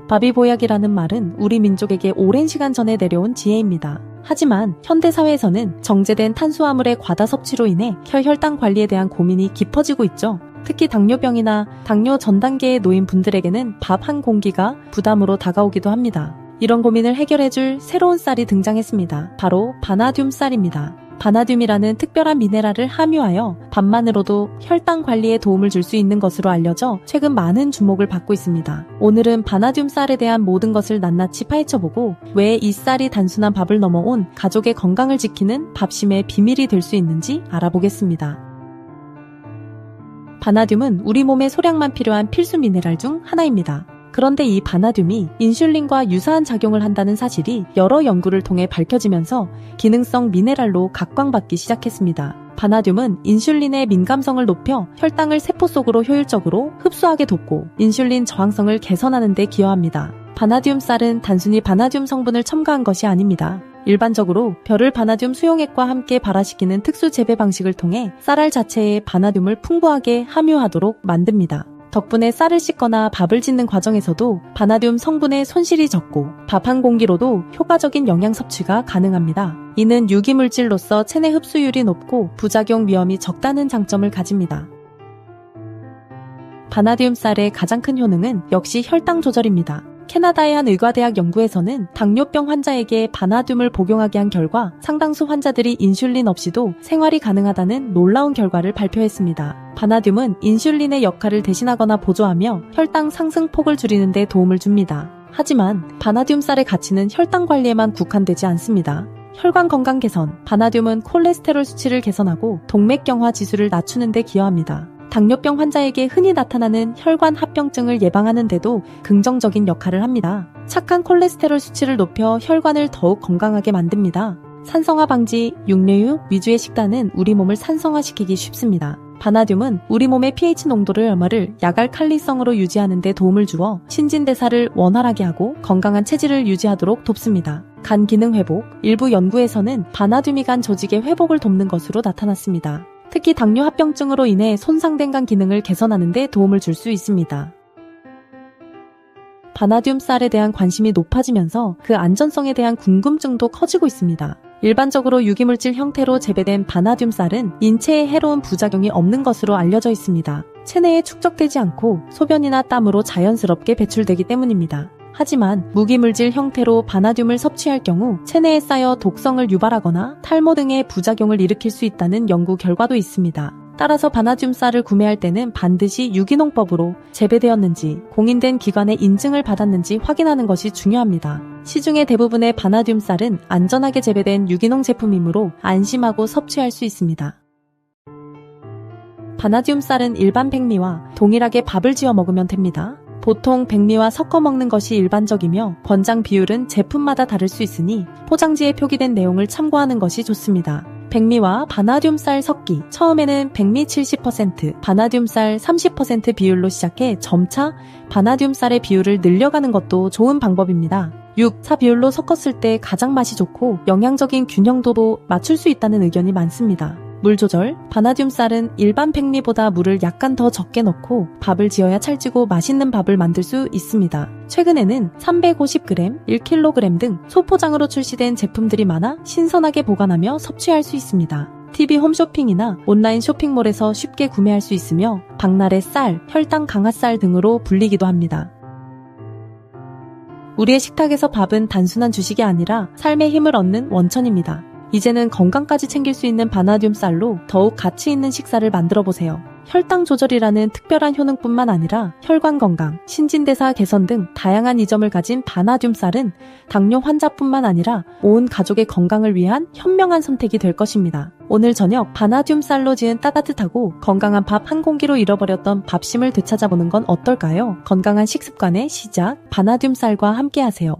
바비보약이라는 말은 우리 민족에게 오랜 시간 전에 내려온 지혜입니다. 하지만 현대사회에서는 정제된 탄수화물의 과다 섭취로 인해 혈당 관리에 대한 고민이 깊어지고 있죠. 특히 당뇨병이나 당뇨 전 단계에 놓인 분들에게는 밥 한 공기가 부담으로 다가오기도 합니다. 이런 고민을 해결해줄 새로운 쌀이 등장했습니다. 바로 바나듐 쌀입니다. 바나듐이라는 특별한 미네랄을 함유하여 밥만으로도 혈당 관리에 도움을 줄 수 있는 것으로 알려져 최근 많은 주목을 받고 있습니다. 오늘은 바나듐 쌀에 대한 모든 것을 낱낱이 파헤쳐보고 왜 이 쌀이 단순한 밥을 넘어온 가족의 건강을 지키는 밥심의 비밀이 될 수 있는지 알아보겠습니다. 바나듐은 우리 몸에 소량만 필요한 필수 미네랄 중 하나입니다. 그런데 이 바나듐이 인슐린과 유사한 작용을 한다는 사실이 여러 연구를 통해 밝혀지면서 기능성 미네랄로 각광받기 시작했습니다. 바나듐은 인슐린의 민감성을 높여 혈당을 세포 속으로 효율적으로 흡수하게 돕고 인슐린 저항성을 개선하는 데 기여합니다. 바나듐 쌀은 단순히 바나듐 성분을 첨가한 것이 아닙니다. 일반적으로 벼를 바나듐 수용액과 함께 발화시키는 특수 재배 방식을 통해 쌀알 자체에 바나듐을 풍부하게 함유하도록 만듭니다. 덕분에 쌀을 씻거나 밥을 짓는 과정에서도 바나듐 성분의 손실이 적고 밥 한 공기로도 효과적인 영양 섭취가 가능합니다. 이는 유기물질로서 체내 흡수율이 높고 부작용 위험이 적다는 장점을 가집니다. 바나듐 쌀의 가장 큰 효능은 역시 혈당 조절입니다. 캐나다의 한 의과대학 연구에서는 당뇨병 환자에게 바나듐을 복용하게 한 결과 상당수 환자들이 인슐린 없이도 생활이 가능하다는 놀라운 결과를 발표했습니다. 바나듐은 인슐린의 역할을 대신하거나 보조하며 혈당 상승폭을 줄이는 데 도움을 줍니다. 하지만 바나듐 쌀의 가치는 혈당 관리에만 국한되지 않습니다. 혈관 건강 개선, 바나듐은 콜레스테롤 수치를 개선하고 동맥경화 지수를 낮추는 데 기여합니다. 당뇨병 환자에게 흔히 나타나는 혈관 합병증을 예방하는 데도 긍정적인 역할을 합니다. 착한 콜레스테롤 수치를 높여 혈관을 더욱 건강하게 만듭니다. 산성화 방지, 육류유 위주의 식단은 우리 몸을 산성화시키기 쉽습니다. 바나듐은 우리 몸의 pH 농도를 약알칼리성으로 유지하는 데 도움을 주어 신진대사를 원활하게 하고 건강한 체질을 유지하도록 돕습니다. 간 기능 회복, 일부 연구에서는 바나듐이 간 조직의 회복을 돕는 것으로 나타났습니다. 특히 당뇨 합병증으로 인해 손상된 간 기능을 개선하는 데 도움을 줄 수 있습니다. 바나듐 쌀에 대한 관심이 높아지면서 그 안전성에 대한 궁금증도 커지고 있습니다. 일반적으로 유기물질 형태로 재배된 바나듐 쌀은 인체에 해로운 부작용이 없는 것으로 알려져 있습니다. 체내에 축적되지 않고 소변이나 땀으로 자연스럽게 배출되기 때문입니다. 하지만 무기물질 형태로 바나듐을 섭취할 경우 체내에 쌓여 독성을 유발하거나 탈모 등의 부작용을 일으킬 수 있다는 연구 결과도 있습니다. 따라서 바나듐 쌀을 구매할 때는 반드시 유기농법으로 재배되었는지 공인된 기관의 인증을 받았는지 확인하는 것이 중요합니다. 시중의 대부분의 바나듐 쌀은 안전하게 재배된 유기농 제품이므로 안심하고 섭취할 수 있습니다. 바나듐 쌀은 일반 백미와 동일하게 밥을 지어 먹으면 됩니다. 보통 백미와 섞어 먹는 것이 일반적이며 권장 비율은 제품마다 다를 수 있으니 포장지에 표기된 내용을 참고하는 것이 좋습니다. 백미와 바나듐 쌀 섞기. 처음에는 백미 70%, 바나듐 쌀 30% 비율로 시작해 점차 바나듐 쌀의 비율을 늘려가는 것도 좋은 방법입니다. 6, 4 비율로 섞었을 때 가장 맛이 좋고 영양적인 균형도도 맞출 수 있다는 의견이 많습니다. 물 조절, 바나듐 쌀은 일반 백미보다 물을 약간 더 적게 넣고 밥을 지어야 찰지고 맛있는 밥을 만들 수 있습니다. 최근에는 350g, 1kg 등 소포장으로 출시된 제품들이 많아 신선하게 보관하며 섭취할 수 있습니다. TV 홈쇼핑이나 온라인 쇼핑몰에서 쉽게 구매할 수 있으며 박나래 쌀, 혈당 강화 쌀 등으로 불리기도 합니다. 우리의 식탁에서 밥은 단순한 주식이 아니라 삶의 힘을 얻는 원천입니다. 이제는 건강까지 챙길 수 있는 바나듐 쌀로 더욱 가치 있는 식사를 만들어 보세요. 혈당 조절이라는 특별한 효능뿐만 아니라 혈관 건강, 신진대사 개선 등 다양한 이점을 가진 바나듐 쌀은 당뇨 환자뿐만 아니라 온 가족의 건강을 위한 현명한 선택이 될 것입니다. 오늘 저녁 바나듐 쌀로 지은 따뜻하고 건강한 밥 한 공기로 잃어버렸던 밥심을 되찾아보는 건 어떨까요? 건강한 식습관의 시작, 바나듐 쌀과 함께하세요.